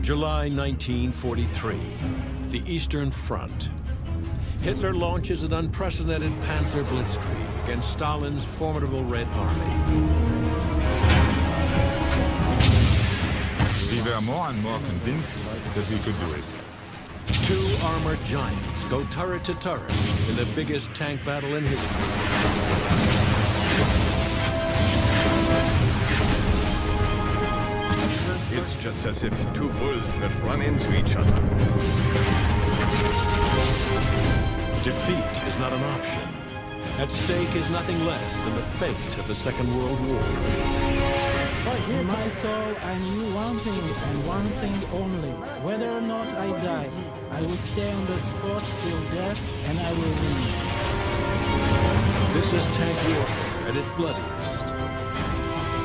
July 1943, the Eastern Front. Hitler launches an unprecedented panzer blitzkrieg against Stalin's formidable Red Army. We were more and more convinced that we could do it. Two armored giants go turret to turret in the biggest tank battle in history. It's just as if two bulls that run into each other. Defeat is not an option. At stake is nothing less than the fate of the Second World War. In my soul, I knew one thing and one thing only. Whether or not I die, I would stay on the spot till death, and I will win. This is tank warfare at its bloodiest.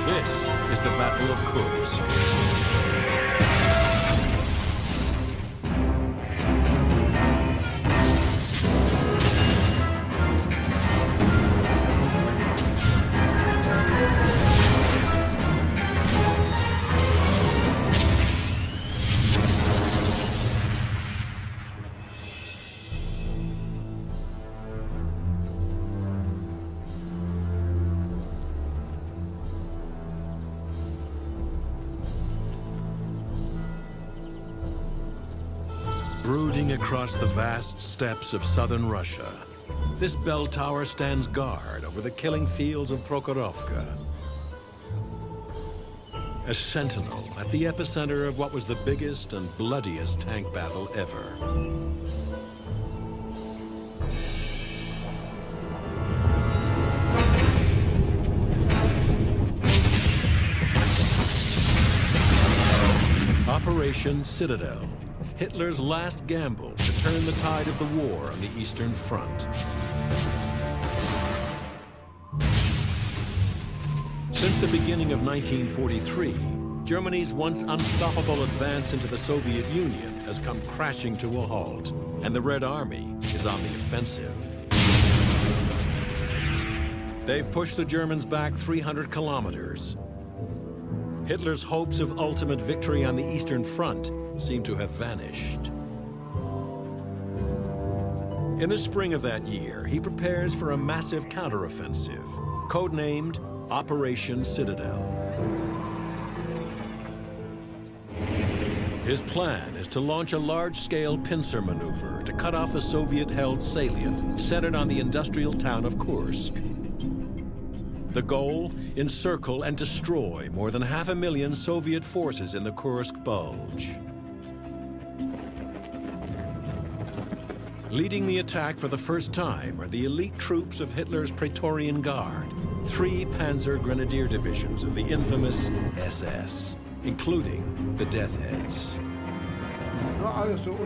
This is the Battle of Kursk. Brooding across the vast steppes of southern Russia, this bell tower stands guard over the killing fields of Prokhorovka. A sentinel at the epicenter of what was the biggest and bloodiest tank battle ever. Operation Citadel. Hitler's last gamble to turn the tide of the war on the Eastern Front. Since the beginning of 1943, Germany's once unstoppable advance into the Soviet Union has come crashing to a halt, and the Red Army is on the offensive. They've pushed the Germans back 300 kilometers. Hitler's hopes of ultimate victory on the Eastern Front seem to have vanished. In the spring of that year, he prepares for a massive counteroffensive, codenamed Operation Citadel. His plan is to launch a large-scale pincer maneuver to cut off the Soviet-held salient centered on the industrial town of Kursk. The goal? Encircle and destroy more than 500,000 Soviet forces in the Kursk Bulge. Leading the attack for the first time are the elite troops of Hitler's Praetorian Guard, 3 Panzer Grenadier divisions of the infamous SS, including the Death Heads.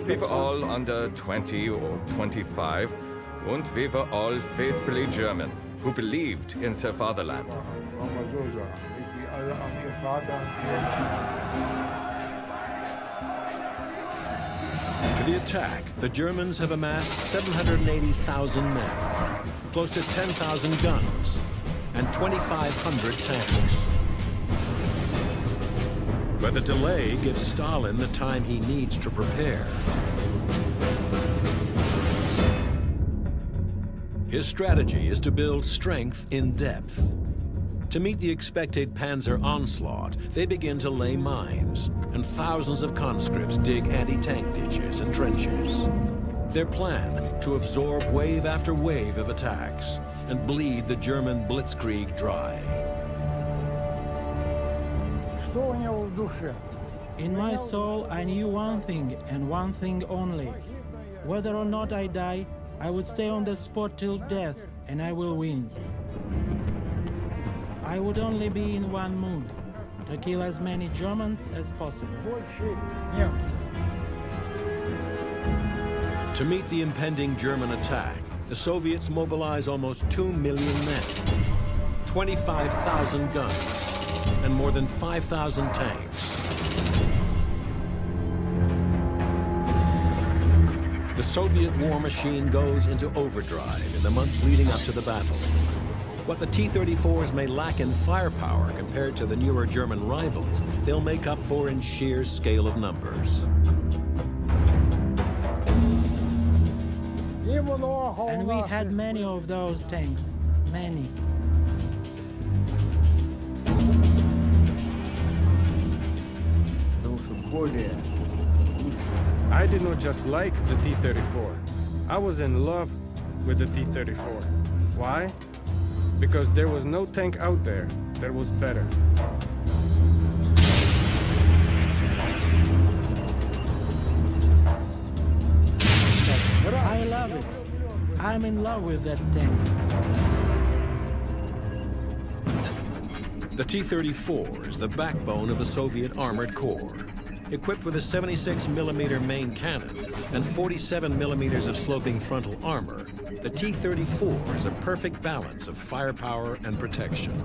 We were all under 20 or 25, and we were all faithfully German, who believed in their fatherland. For the attack, the Germans have amassed 780,000 men, close to 10,000 guns, and 2,500 tanks. But the delay gives Stalin the time he needs to prepare. His strategy is to build strength in depth. To meet the expected Panzer onslaught, they begin to lay mines, and thousands of conscripts dig anti-tank ditches and trenches. Their plan, to absorb wave after wave of attacks and bleed the German blitzkrieg dry. In my soul, I knew one thing and one thing only. Whether or not I die, I would stay on the spot till death, and I will win. I would only be in one mood, to kill as many Germans as possible. To meet the impending German attack, the Soviets mobilize almost 2 million men, 25,000 guns, and more than 5,000 tanks. The Soviet war machine goes into overdrive in the months leading up to the battle. What the T-34s may lack in firepower compared to the newer German rivals, they'll make up for in sheer scale of numbers. And we had many of those tanks. Many. I did not just like the T-34. I was in love with the T-34. Why? Because there was no tank out there that was better. I love it. I'm in love with that tank. The T-34 is the backbone of the Soviet Armored Corps. Equipped with a 76mm main cannon and 47mm of sloping frontal armor, the T-34 is a perfect balance of firepower and protection.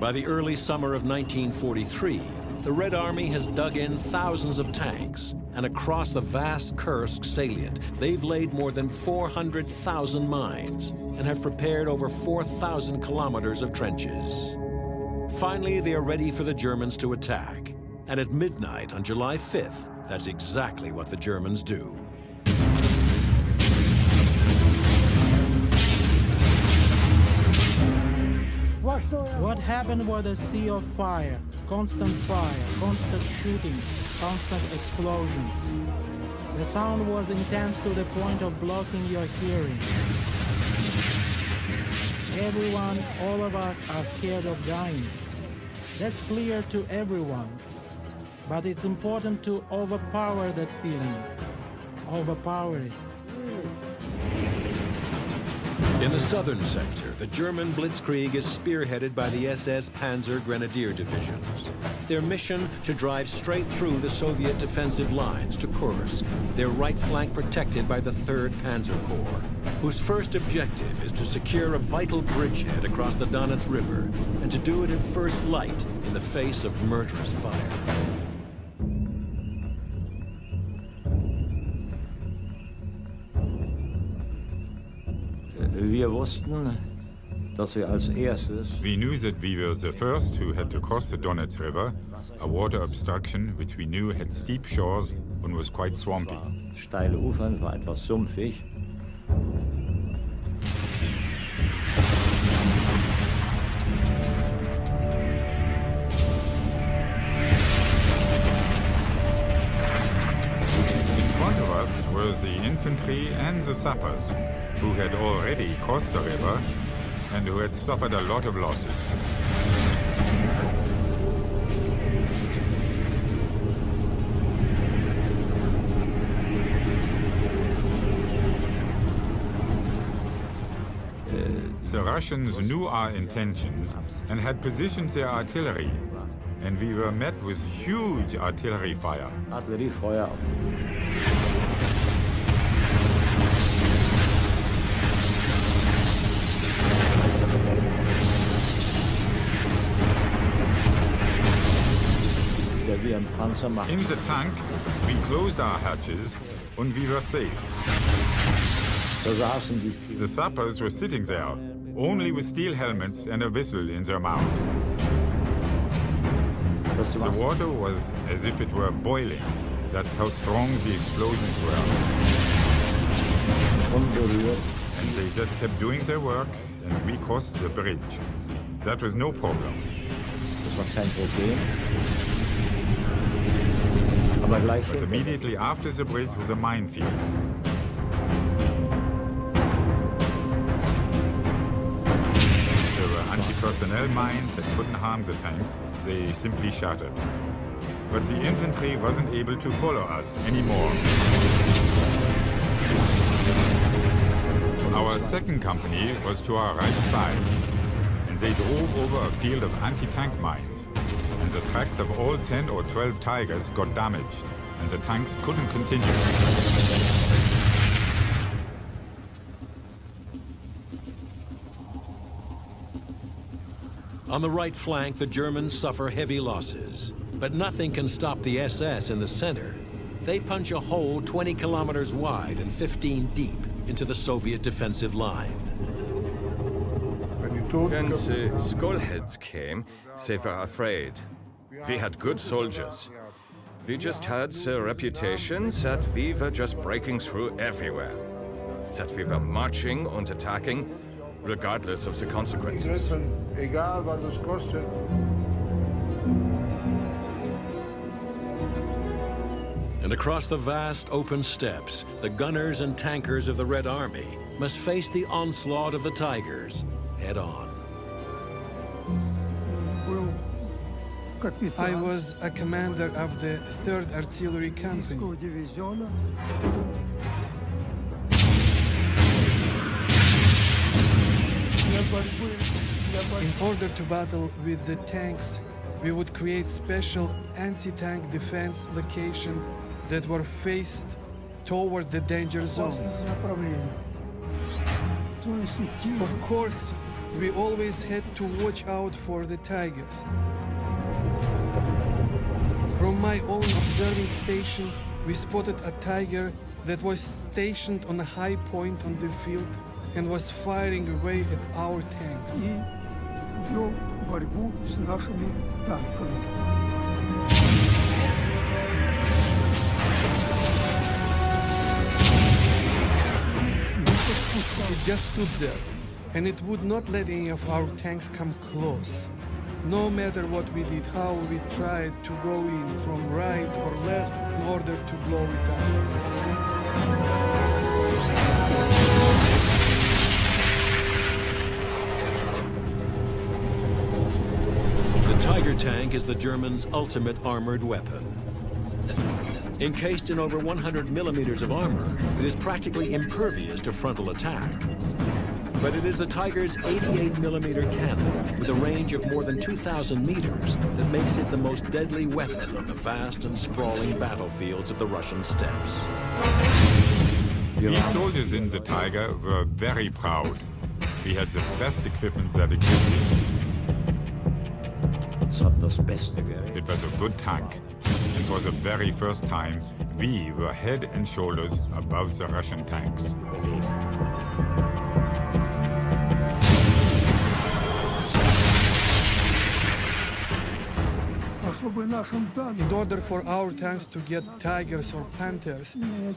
By the early summer of 1943, the Red Army has dug in thousands of tanks, and across the vast Kursk salient, they've laid more than 400,000 mines and have prepared over 4,000 kilometers of trenches. Finally, they are ready for the Germans to attack. And at midnight on July 5th, that's exactly what the Germans do. What happened was a sea of fire, constant shooting, constant explosions. The sound was intense to the point of blocking your hearing. Everyone, all of us are scared of dying. That's clear to everyone. But it's important to overpower that feeling. Overpower it. In the southern sector, the German blitzkrieg is spearheaded by the SS Panzer Grenadier divisions. Their mission to drive straight through the Soviet defensive lines to Kursk, their right flank protected by the 3rd Panzer Corps, whose first objective is to secure a vital bridgehead across the Donets River, and to do it at first light in the face of murderous fire. We knew that we were the first who had to cross the Donets River, a water obstruction which we knew had steep shores and was quite swampy. Steile Ufern, war etwas sumpfig. In front of us were the infantry and the sappers, who had already crossed the river and who had suffered a lot of losses. The Russians knew our intentions and had positioned their artillery, and we were met with huge artillery fire. Artilleriefeuer. In the tank, we closed our hatches and we were safe. The sappers were sitting there, only with steel helmets and a whistle in their mouths. The water was as if it were boiling. That's how strong the explosions were. And they just kept doing their work, and we crossed the bridge. That was no problem. But immediately after the bridge was a minefield. There were anti-personnel mines that couldn't harm the tanks. They simply shattered. But the infantry wasn't able to follow us anymore. Our second company was to our right side, and they drove over a field of anti-tank mines. And the tracks of all 10 or 12 Tigers got damaged, and the tanks couldn't continue. On the right flank, the Germans suffer heavy losses, but nothing can stop the SS in the center. they punch a hole 20 kilometers wide and 15 deep into the Soviet defensive line. When the skullheads came, they were afraid. We had good soldiers. We just had the reputation that we were just breaking through everywhere. That we were marching and attacking, regardless of the consequences. And across the vast open steppes, the gunners and tankers of the Red Army must face the onslaught of the Tigers head on. I was a commander of the 3rd Artillery Company. In order to battle with the tanks, we would create special anti-tank defense locations that were faced toward the danger zones. Of course, we always had to watch out for the Tigers. From my own observing station, we spotted a Tiger that was stationed on a high point on the field and was firing away at our tanks. It just stood there, and it would not let any of our tanks come close. No matter what we did, how we tried to go in from right or left in order to blow it up. The Tiger tank is the Germans' ultimate armored weapon. Encased in over 100 millimeters of armor, it is practically impervious to frontal attack. But it is the Tiger's 88-millimeter cannon, with a range of more than 2,000 meters, that makes it the most deadly weapon on the vast and sprawling battlefields of the Russian steppes. We soldiers in the Tiger were very proud. We had the best equipment that existed. It was a good tank. And for the very first time, we were head and shoulders above the Russian tanks. In order for our tanks to get Tigers or Panthers, we would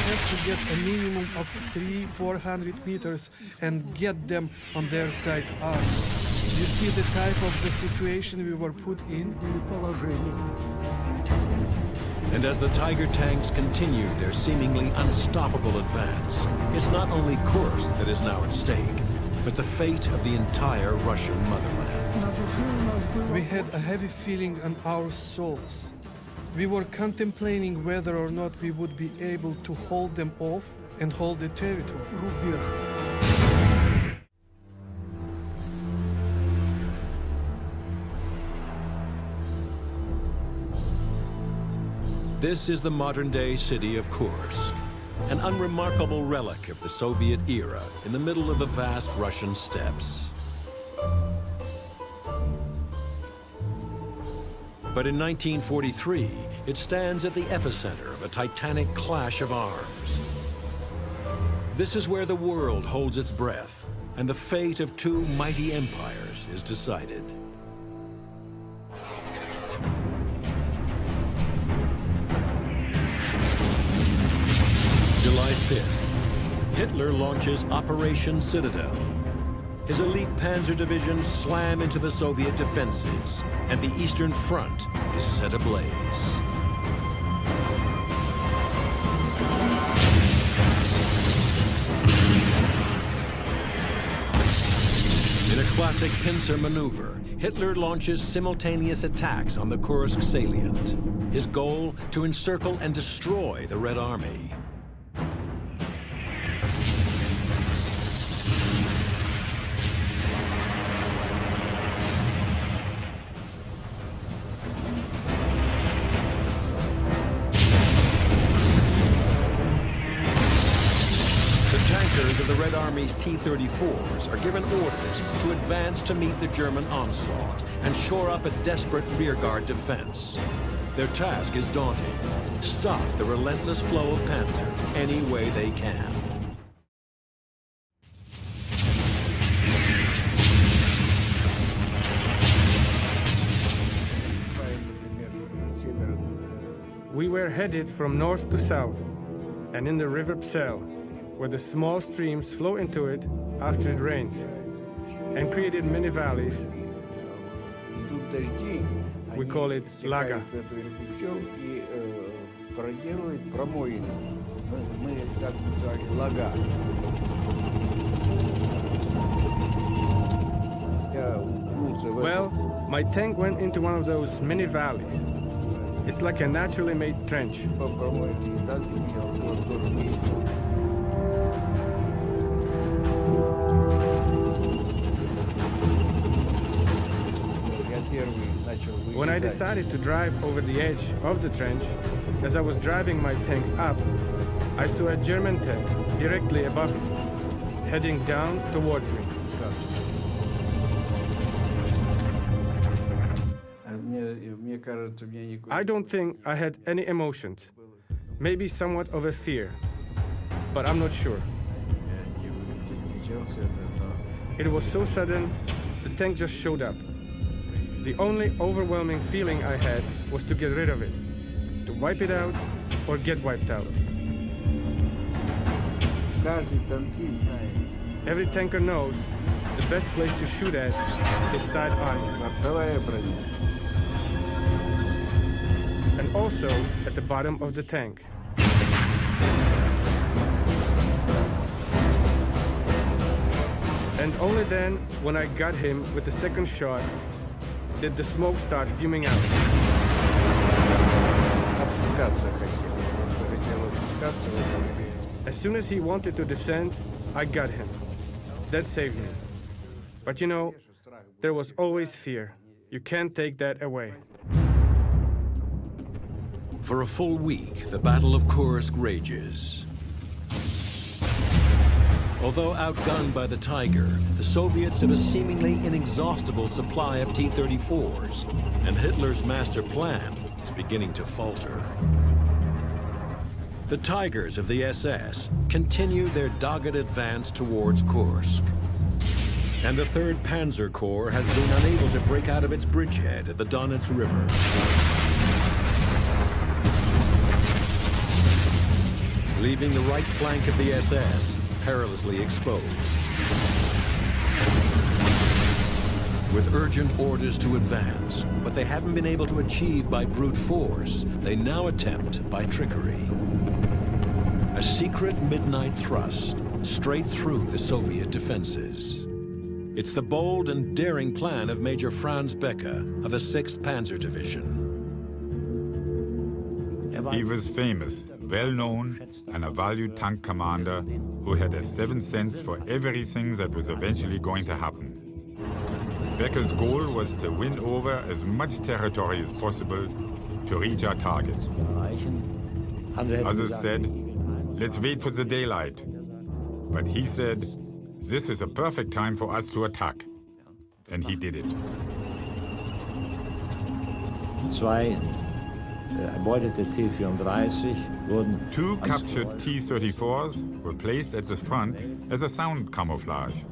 have to get a minimum of 300-400 meters and get them on their side armed. You see the type of the situation we were put in? And as the Tiger tanks continue their seemingly unstoppable advance, it's not only Kursk that is now at stake, but the fate of the entire Russian motherland. We had a heavy feeling on our souls. We were contemplating whether or not we would be able to hold them off and hold the territory. This is the modern-day city of Kursk, an unremarkable relic of the Soviet era in the middle of the vast Russian steppes. But in 1943, it stands at the epicenter of a titanic clash of arms. This is where the world holds its breath, and the fate of two mighty empires is decided. July 5th, Hitler launches Operation Citadel. His elite panzer divisions slam into the Soviet defenses, and the Eastern Front is set ablaze. In a classic pincer maneuver, Hitler launches simultaneous attacks on the Kursk salient. His goal, to encircle and destroy the Red Army. the Red Army's T-34s are given orders to advance to meet the German onslaught and shore up a desperate rearguard defense. Their task is daunting: stop the relentless flow of panzers any way they can. We were headed from north to south, and in the river Psel, where the small streams flow into it after it rains, and created many valleys. We call it Laga. Well, my tank went into one of those mini valleys. It's like a naturally made trench. When I decided to drive over the edge of the trench, as I was driving my tank up, I saw a German tank directly above me, heading down towards me. I don't think I had any emotions, maybe somewhat of a fear, but I'm not sure. It was so sudden, the tank just showed up. The only overwhelming feeling I had was to get rid of it, to wipe it out or get wiped out. Every tanker knows the best place to shoot at is side armor. And also at the bottom of the tank. And only then, when I got him with the second shot, did the smoke start fuming out. As soon as he wanted to descend, I got him. That saved me. But you know, there was always fear. You can't take that away. For a full week, the Battle of Kursk rages. Although outgunned by the Tiger, the Soviets have a seemingly inexhaustible supply of T-34s, and Hitler's master plan is beginning to falter. The Tigers of the SS continue their dogged advance towards Kursk. And the 3rd Panzer Corps has been unable to break out of its bridgehead at the Donets River. Leaving the right flank of the SS perilously exposed. With urgent orders to advance, what they haven't been able to achieve by brute force, they now attempt by trickery. A secret midnight thrust straight through the Soviet defenses. It's the bold and daring plan of Major Franz Becca of the 6th Panzer Division. He was famous, well-known, and a valued tank commander who had a 7th sense for everything that was eventually going to happen. Becca's goal was to win over as much territory as possible to reach our target. Others said, let's wait for the daylight. But he said, this is a perfect time for us to attack. And he did it. Two captured T-34s were placed at the front as a sound camouflage.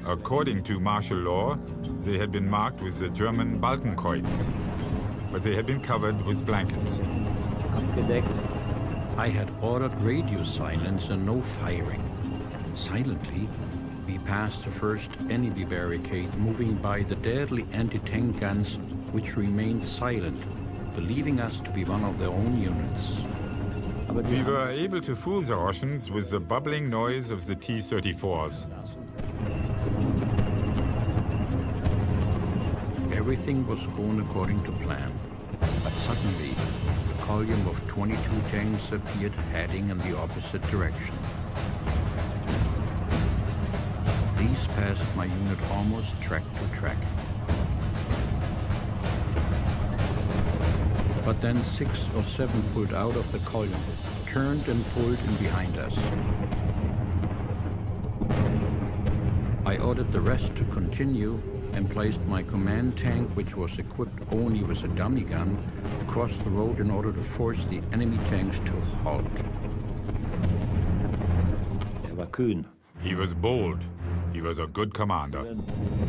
According to martial law, they had been marked with the German Balkenkreuz, but they had been covered with blankets. I had ordered radio silence and no firing. Silently, we passed the first enemy barricade, moving by the deadly anti-tank guns, which remained silent, believing us to be one of their own units. We were able to fool the Russians with the bubbling noise of the T-34s. Everything was going according to plan, but suddenly, a column of 22 tanks appeared heading in the opposite direction. These passed my unit almost track to track. But then 6 or 7 pulled out of the column, turned and pulled in behind us. I ordered the rest to continue and placed my command tank, which was equipped only with a dummy gun, across the road in order to force the enemy tanks to halt. War kühn. He was bold. He was a good commander.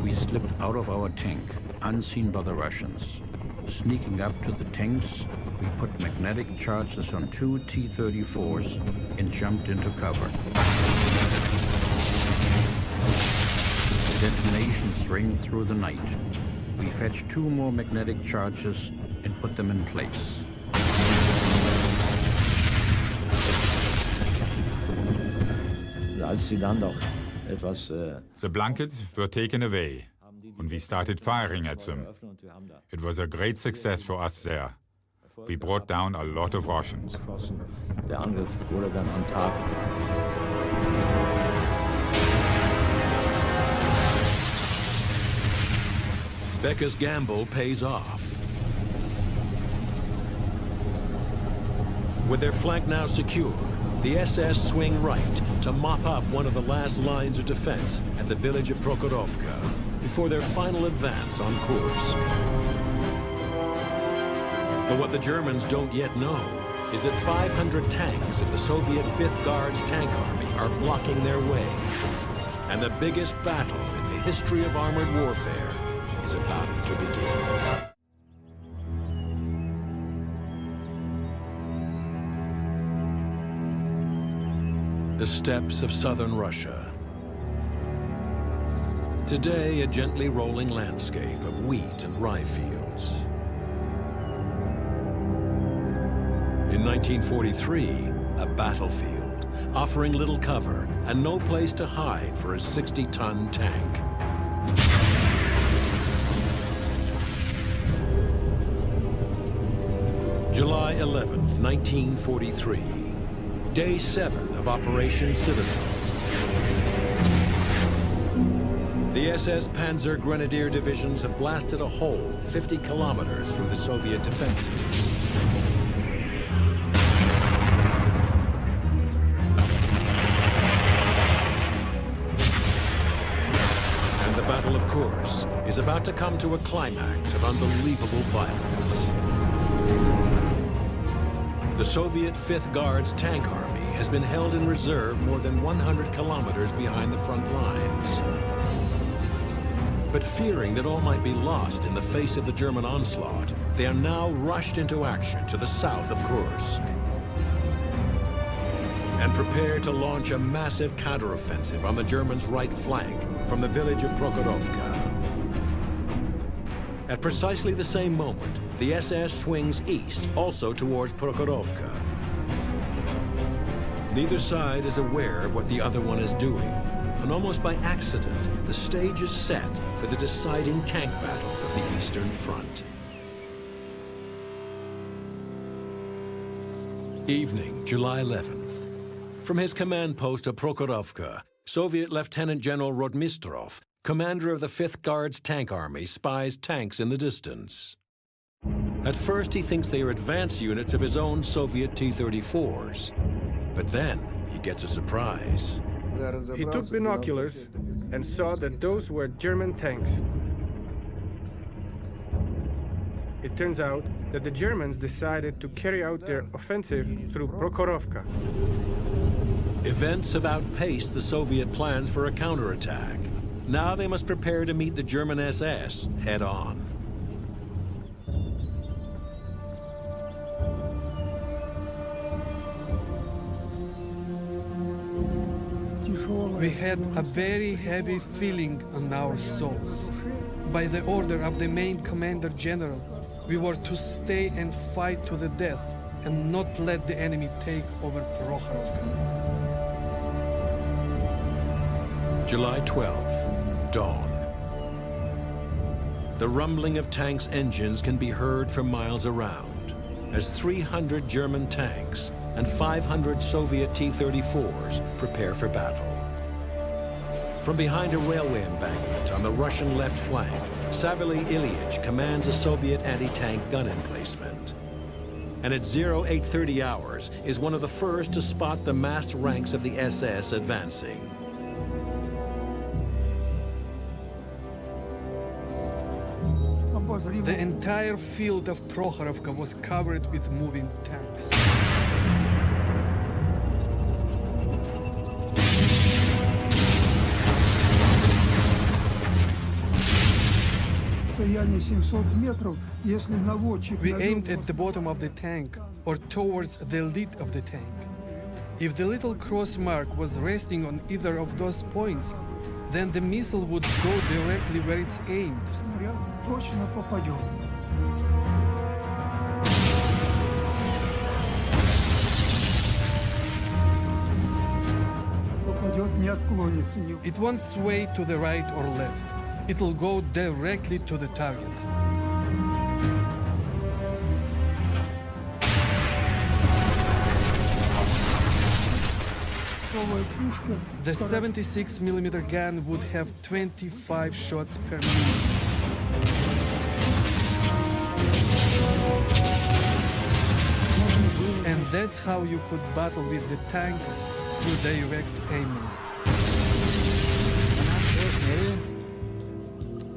We slipped out of our tank, unseen by the Russians. Sneaking up to the tanks, we put magnetic charges on 2 T-34s and jumped into cover. Detonations ring through the night. We fetched 2 more magnetic charges and put them in place. Als sie dann noch etwas The blankets were taken away, and we started firing at them. It was a great success for us there. We brought down a lot of Russians. Der Angriff wurde dann am Tag. Becca's gamble pays off. With their flank now secure, the SS swing right to mop up one of the last lines of defense at the village of Prokhorovka before their final advance on Kursk. But what the Germans don't yet know is that 500 tanks of the Soviet 5th Guards Tank Army are blocking their way. And the biggest battle in the history of armored warfare is about to begin. The steppes of southern Russia. Today, a gently rolling landscape of wheat and rye fields. In 1943, a battlefield, offering little cover and no place to hide for a 60-ton tank. July 11th, 1943. Day 7 of Operation Citadel. The SS Panzer Grenadier divisions have blasted a hole 50 kilometers through the Soviet defenses. And the Battle of Kursk is about to come to a climax of unbelievable violence. The Soviet 5th Guards Tank Army has been held in reserve more than 100 kilometers behind the front lines. But fearing that all might be lost in the face of the German onslaught, they are now rushed into action to the south of Kursk and prepare to launch a massive counteroffensive on the Germans' right flank from the village of Prokhorovka. At precisely the same moment, the SS swings east, also towards Prokhorovka. Neither side is aware of what the other one is doing, and almost by accident, the stage is set for the deciding tank battle of the Eastern Front. Evening, July 11th. From his command post at Prokhorovka, Soviet Lieutenant General Rotmistrov, commander of the 5th Guards Tank Army, spies tanks in the distance. At first, he thinks they are advance units of his own Soviet T-34s. But then, he gets a surprise. He took binoculars and saw that those were German tanks. It turns out that the Germans decided to carry out their offensive through Prokhorovka. Events have outpaced the Soviet plans for a counterattack. Now they must prepare to meet the German SS head-on. We had a very heavy feeling on our souls. By the order of the main commander general, we were to stay and fight to the death and not let the enemy take over Prokhorovka. July 12th, dawn. The rumbling of tanks' engines can be heard for miles around as 300 German tanks and 500 Soviet T-34s prepare for battle. From behind a railway embankment on the Russian left flank, Savily Ilyich commands a Soviet anti-tank gun emplacement. And at 0830 hours is one of the first to spot the massed ranks of the SS advancing. The entire field of Prokhorovka was covered with moving tanks. We aimed at the bottom of the tank or towards the lid of the tank. If the little cross mark was resting on either of those points, then the missile would go directly where it's aimed. It won't sway to the right or left. It'll go directly to the target. The 76mm gun would have 25 shots per minute. And that's how you could battle with the tanks through direct aiming.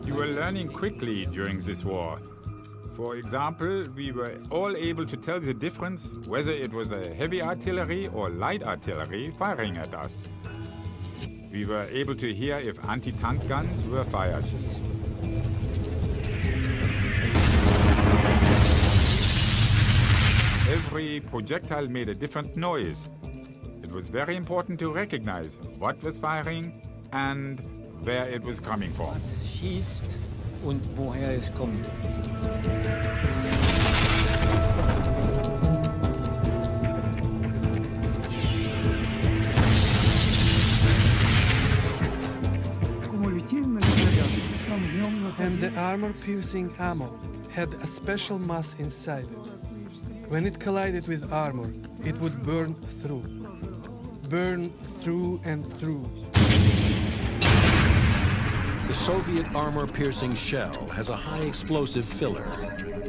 You were learning quickly during this war. For example, we were all able to tell the difference whether it was a heavy artillery or light artillery firing at us. We were able to hear if anti-tank guns were fired. Every projectile made a different noise. It was very important to recognize what was firing and where it was coming from. Schießt und woher es kommt. And the armor-piercing ammo had a special mass inside it. When it collided with armor, it would burn through and through. The Soviet armor-piercing shell has a high explosive filler,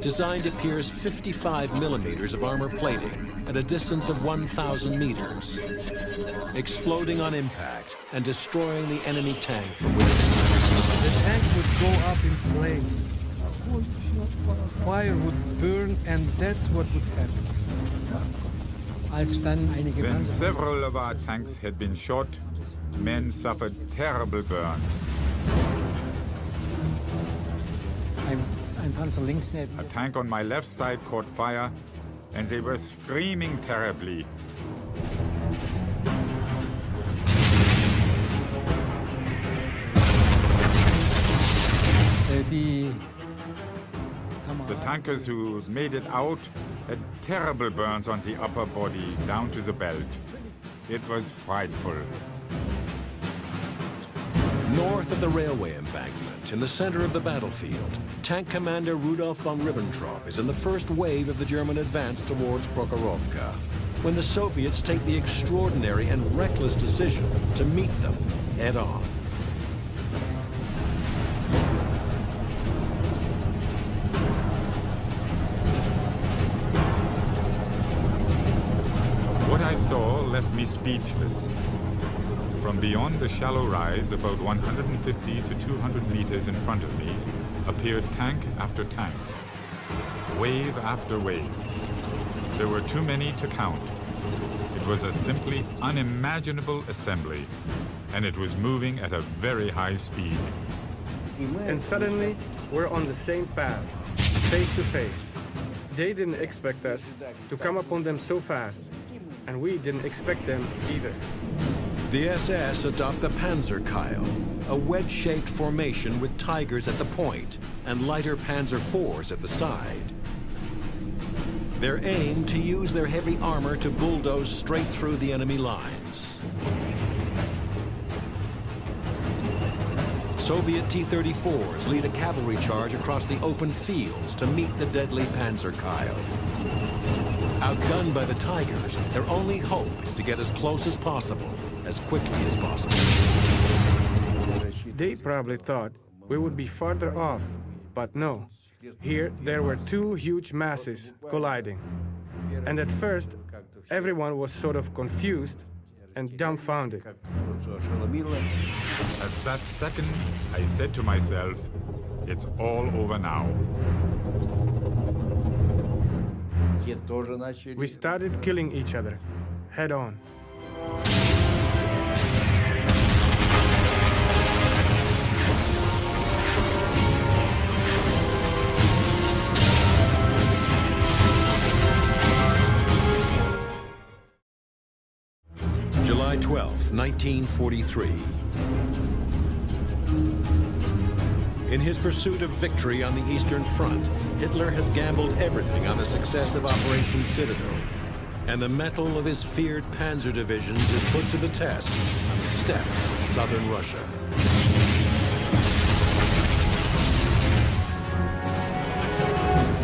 designed to pierce 55 millimeters of armor plating at a distance of 1,000 meters, exploding on impact and destroying the enemy tank from within. The tank would go up in flames. Fire would burn, and that's what would happen. When several of our tanks had been shot, men suffered terrible burns. A tank on my left side caught fire, and they were screaming terribly. The tankers who made it out had terrible burns on the upper body down to the belt. It was frightful. North of the railway embankment, in the center of the battlefield, Tank Commander Rudolf von Ribbentrop is in the first wave of the German advance towards Prokhorovka, when the Soviets take the extraordinary and reckless decision to meet them head-on. What I saw left me speechless. From beyond the shallow rise, about 150 to 200 meters in front of me, appeared tank after tank, wave after wave. There were too many to count. It was a simply unimaginable assembly, and it was moving at a very high speed. And suddenly, we're on the same path, face to face. They didn't expect us to come upon them so fast, and we didn't expect them either. The SS adopt the Panzerkeil, a wedge-shaped formation with Tigers at the point and lighter Panzer IVs at the side. Their aim to use their heavy armor to bulldoze straight through the enemy lines. Soviet T-34s lead a cavalry charge across the open fields to meet the deadly Panzerkeil. Outgunned by the Tigers, their only hope is to get as close as possible, as quickly as possible. They probably thought we would be farther off, but no. Here, there were two huge masses colliding. And at first, everyone was sort of confused and dumbfounded. At that second, I said to myself, It's all over now. We started killing each other, head on. July 12th, 1943. In his pursuit of victory on the Eastern Front, Hitler has gambled everything on the success of Operation Citadel. And the mettle of his feared panzer divisions is put to the test on the steppes of southern Russia.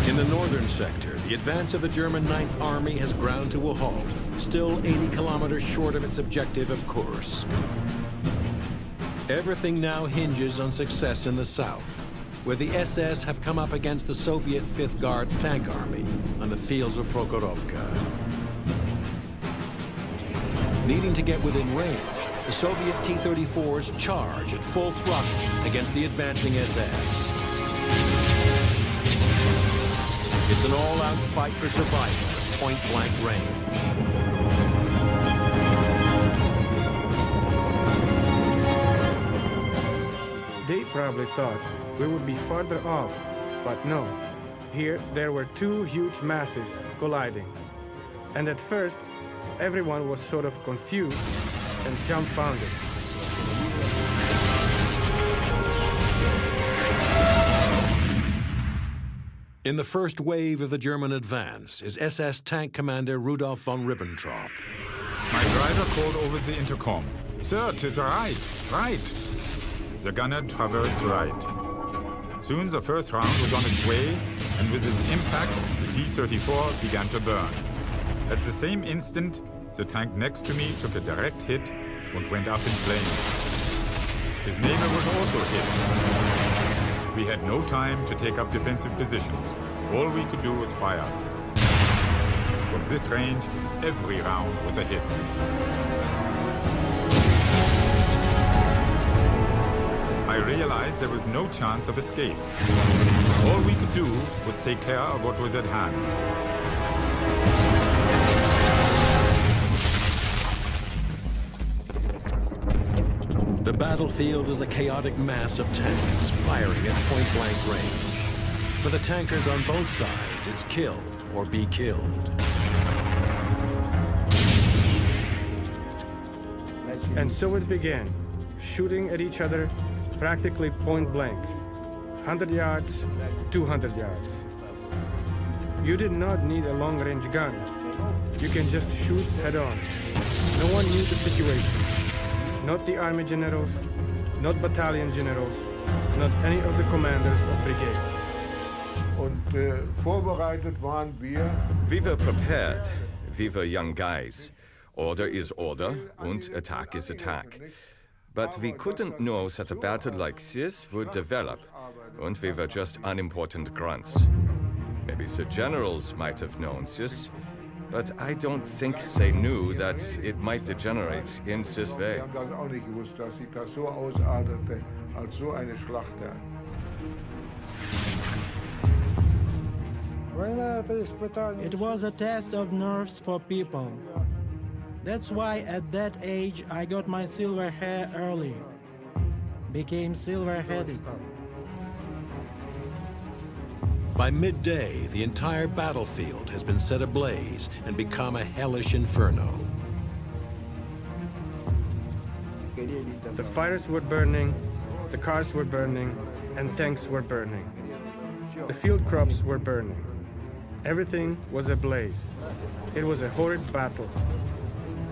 In the northern sector, the advance of the German 9th Army has ground to a halt, still 80 kilometers short of its objective of Kursk. Everything now hinges on success in the south, where the SS have come up against the Soviet 5th Guards Tank Army on the fields of Prokhorovka. Needing to get within range, the Soviet T-34s charge at full throttle against the advancing SS. It's an all-out fight for survival, point-blank range. They probably thought we would be farther off, but no. Here, there were two huge masses colliding. And at first, everyone was sort of confused and dumbfounded. In the first wave of the German advance is SS tank commander Rudolf von Ribbentrop. My driver called over the intercom. Sir, 'tis right, right. The gunner traversed right. Soon the first round was on its way, and with its impact, the T-34 began to burn. At the same instant, the tank next to me took a direct hit and went up in flames. His neighbor was also hit. We had no time to take up defensive positions. All we could do was fire. From this range, every round was a hit. I realized there was no chance of escape. All we could do was take care of what was at hand. The battlefield is a chaotic mass of tanks firing at point-blank range. For the tankers on both sides, it's kill or be killed. And so it began, shooting at each other practically point blank. 100 yards, 200 yards. You did not need a long-range gun. You can just shoot head-on. No one knew the situation. Not the army generals, not battalion generals, not any of the commanders of brigades. We were prepared. We were young guys. Order is order, and attack is attack. But we couldn't know that a battle like this would develop, and we were just unimportant grunts. Maybe the generals might have known this, but I don't think they knew that it might degenerate in this way. It was a test of nerves for people. That's why at that age I got my silver hair early. Became silver-headed. By midday, the entire battlefield has been set ablaze and become a hellish inferno. The fires were burning, the cars were burning, and tanks were burning. The field crops were burning. Everything was ablaze. It was a horrid battle.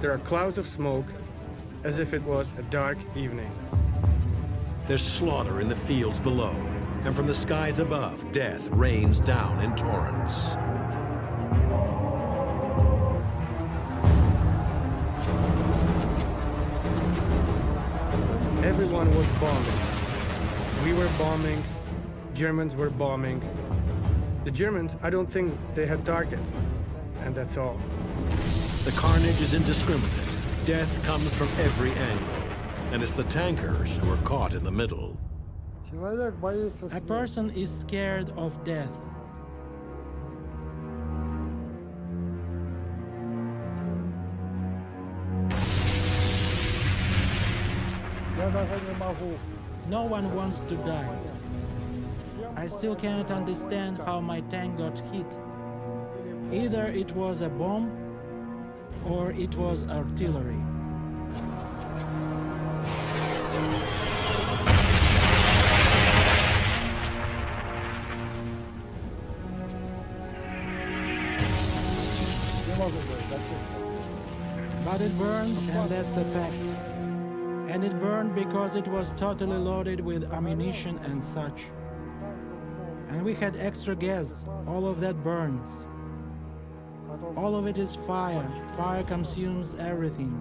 There are clouds of smoke, as if it was a dark evening. There's slaughter in the fields below, and from the skies above, death rains down in torrents. Everyone was bombing. We were bombing, Germans were bombing. The Germans, I don't think they had targets, and that's all. The carnage is indiscriminate. Death comes from every angle, and it's the tankers who are caught in the middle. A person is scared of death. No one wants to die. I still cannot understand how my tank got hit. Either it was a bomb or it was artillery. But it burned, and that's a fact. And it burned because it was totally loaded with ammunition and such. And we had extra gas. All of that burns. All of it is fire. Fire consumes everything.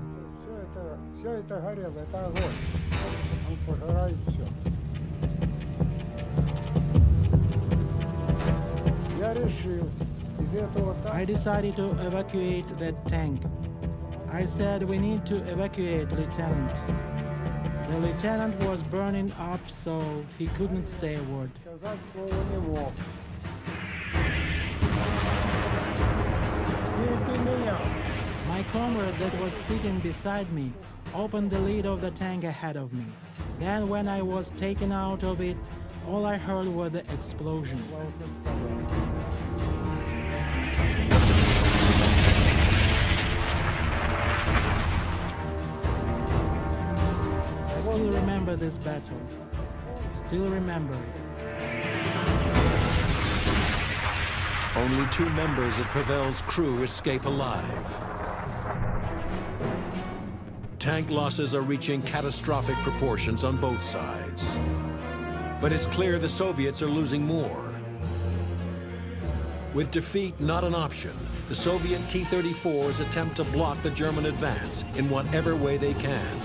I decided to evacuate that tank. I said, we need to evacuate, Lieutenant. The lieutenant was burning up, so he couldn't say a word. My comrade that was sitting beside me opened the lid of the tank ahead of me. Then when I was taken out of it, all I heard was the explosion. I still remember this battle. Still remember it. Only 2 members of Pavel's crew escape alive. Tank losses are reaching catastrophic proportions on both sides. But it's clear the Soviets are losing more. With defeat not an option, the Soviet T-34s attempt to block the German advance in whatever way they can,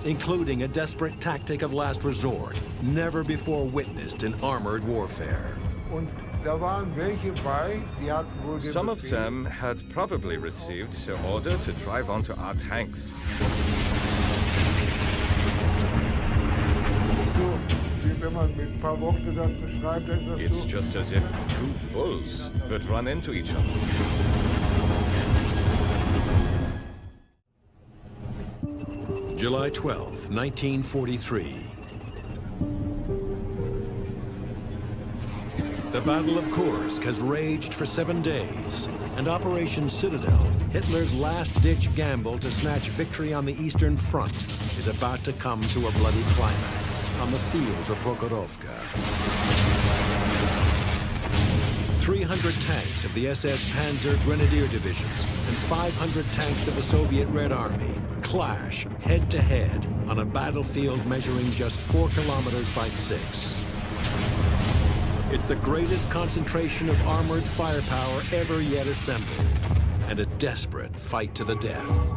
including a desperate tactic of last resort, never before witnessed in armored warfare. Some of them had probably received the order to drive onto our tanks. It's just as if 2 bulls would run into each other. July 12, 1943. The Battle of Kursk has raged for 7 days, and Operation Citadel, Hitler's last-ditch gamble to snatch victory on the Eastern Front, is about to come to a bloody climax on the fields of Prokhorovka. 300 tanks of the SS Panzer Grenadier Divisions and 500 tanks of the Soviet Red Army clash head-to-head on a battlefield measuring just 4 kilometers by 6. It's the greatest concentration of armored firepower ever yet assembled, and a desperate fight to the death.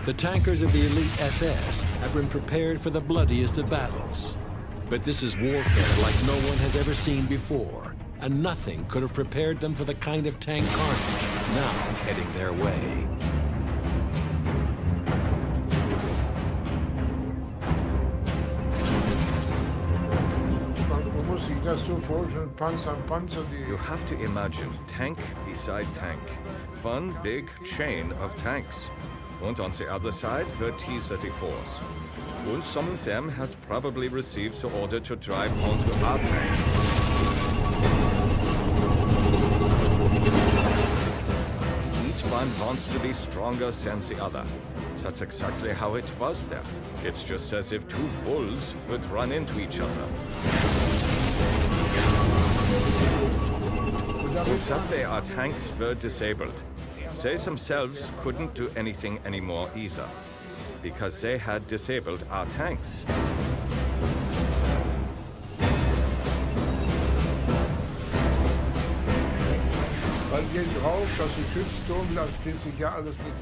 The tankers of the elite SS have been prepared for the bloodiest of battles. But this is warfare like no one has ever seen before, and nothing could have prepared them for the kind of tank carnage now heading their way. You have to imagine tank beside tank. One big chain of tanks. And on the other side were T-34s. And some of them had probably received the order to drive onto our tanks. Each one wants to be stronger than the other. That's exactly how it was there. It's just as if 2 bulls would run into each other. That way our tanks were disabled. They themselves couldn't do anything anymore either, because they had disabled our tanks.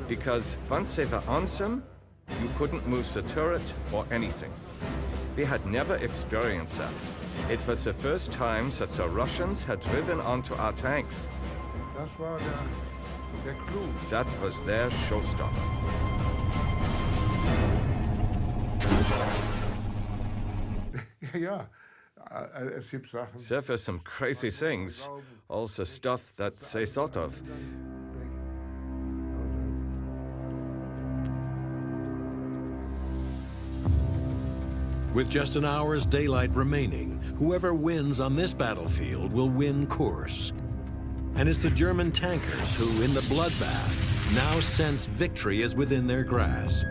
Because once they were on them, you couldn't move the turret or anything. We had never experienced that. It was the first time that the Russians had driven onto our tanks. That was their showstopper. There were some crazy things, also stuff that they thought of. With just an hour's daylight remaining, whoever wins on this battlefield will win Kursk. And it's the German tankers who, in the bloodbath, now sense victory is within their grasp.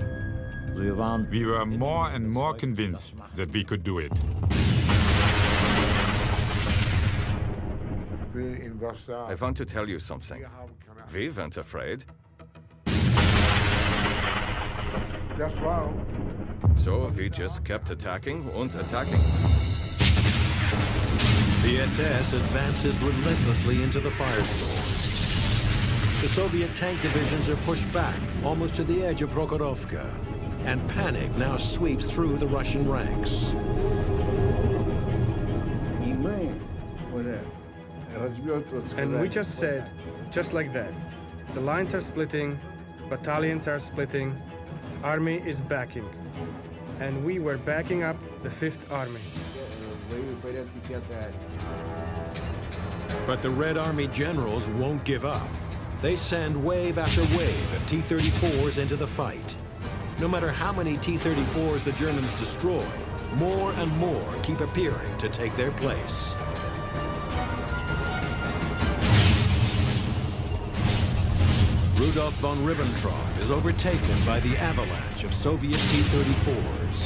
We were more and more convinced that we could do it. I want to tell you something. We weren't afraid. So we just kept attacking and attacking. The SS advances relentlessly into the firestorm. The Soviet tank divisions are pushed back almost to the edge of Prokhorovka, and panic now sweeps through the Russian ranks. And we just said, just like that, the lines are splitting, battalions are splitting, army is backing. And we were backing up the 5th Army. But the Red Army generals won't give up. They send wave after wave of T-34s into the fight. No matter how many T-34s the Germans destroy, more and more keep appearing to take their place. Rudolf von Ribbentrop is overtaken by the avalanche of Soviet T-34s.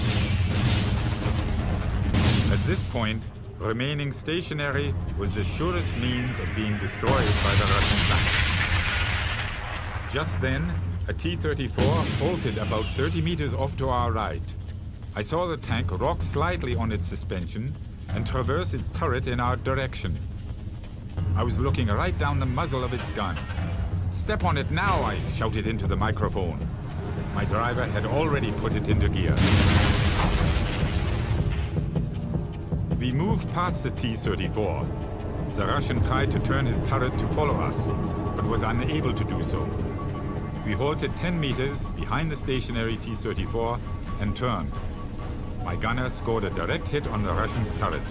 At this point, remaining stationary was the surest means of being destroyed by the Russian tanks. Just then, a T-34 halted about 30 meters off to our right. I saw the tank rock slightly on its suspension and traverse its turret in our direction. I was looking right down the muzzle of its gun. "Step on it now," I shouted into the microphone. My driver had already put it into gear. We moved past the T-34. The Russian tried to turn his turret to follow us, but was unable to do so. We halted 10 meters behind the stationary T-34 and turned. My gunner scored a direct hit on the Russian's turret.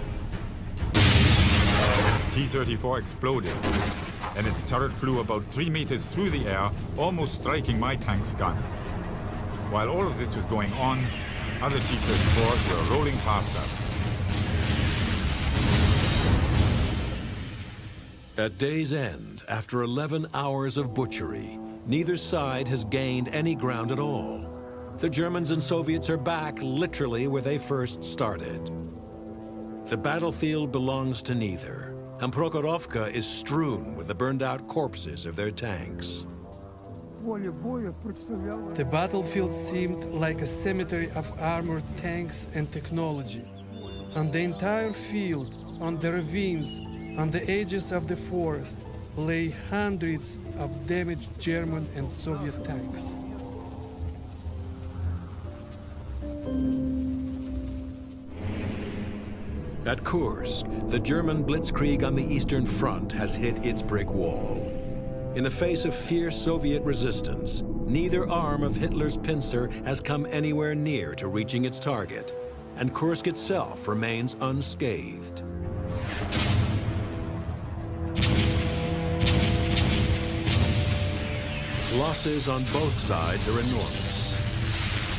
T-34 exploded, and its turret flew about 3 meters through the air, almost striking my tank's gun. While all of this was going on, other T-34s were rolling past us. At day's end, after 11 hours of butchery, neither side has gained any ground at all. The Germans and Soviets are back literally where they first started. The battlefield belongs to neither, and Prokhorovka is strewn with the burned-out corpses of their tanks. The battlefield seemed like a cemetery of armored tanks and technology. On the entire field, on the ravines, on the edges of the forest, lay hundreds of damaged German and Soviet tanks. At Kursk, the German blitzkrieg on the Eastern Front has hit its brick wall. In the face of fierce Soviet resistance, neither arm of Hitler's pincer has come anywhere near to reaching its target, and Kursk itself remains unscathed. Losses on both sides are enormous.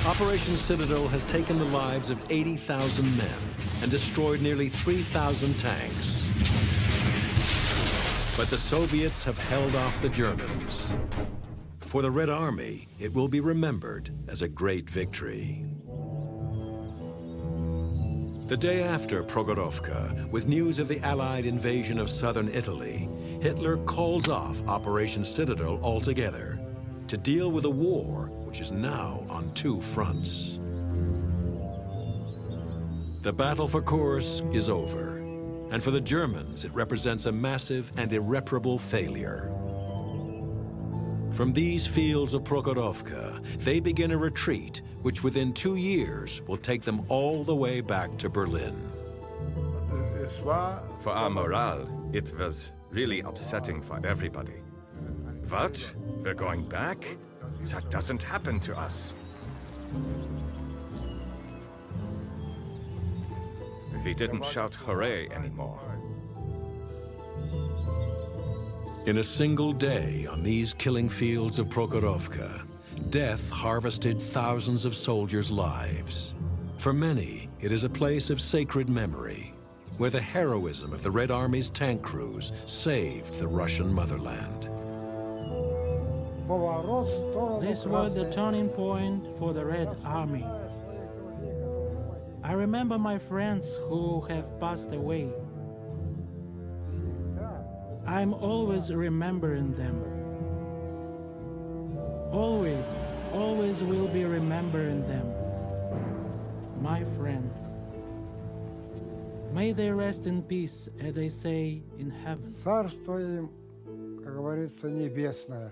Operation Citadel has taken the lives of 80,000 men and destroyed nearly 3,000 tanks. But the Soviets have held off the Germans. For the Red Army, it will be remembered as a great victory. The day after Prokhorovka, with news of the Allied invasion of southern Italy, Hitler calls off Operation Citadel altogether to deal with a war which is now on two fronts. The battle for Kursk is over, and for the Germans it represents a massive and irreparable failure. From these fields of Prokhorovka, they begin a retreat which within 2 years will take them all the way back to Berlin. For our morale, it was really upsetting for everybody. What? We're going back? That doesn't happen to us. We didn't shout hooray anymore. In a single day on these killing fields of Prokhorovka, death harvested thousands of soldiers' lives. For many, it is a place of sacred memory, where the heroism of the Red Army's tank crews saved the Russian motherland. This was the turning point for the Red Army. I remember my friends who have passed away. I'm always remembering them. Always, always will be remembering them. My friends. May they rest in peace, as they say in heaven. Царство им, как говорится, небесное.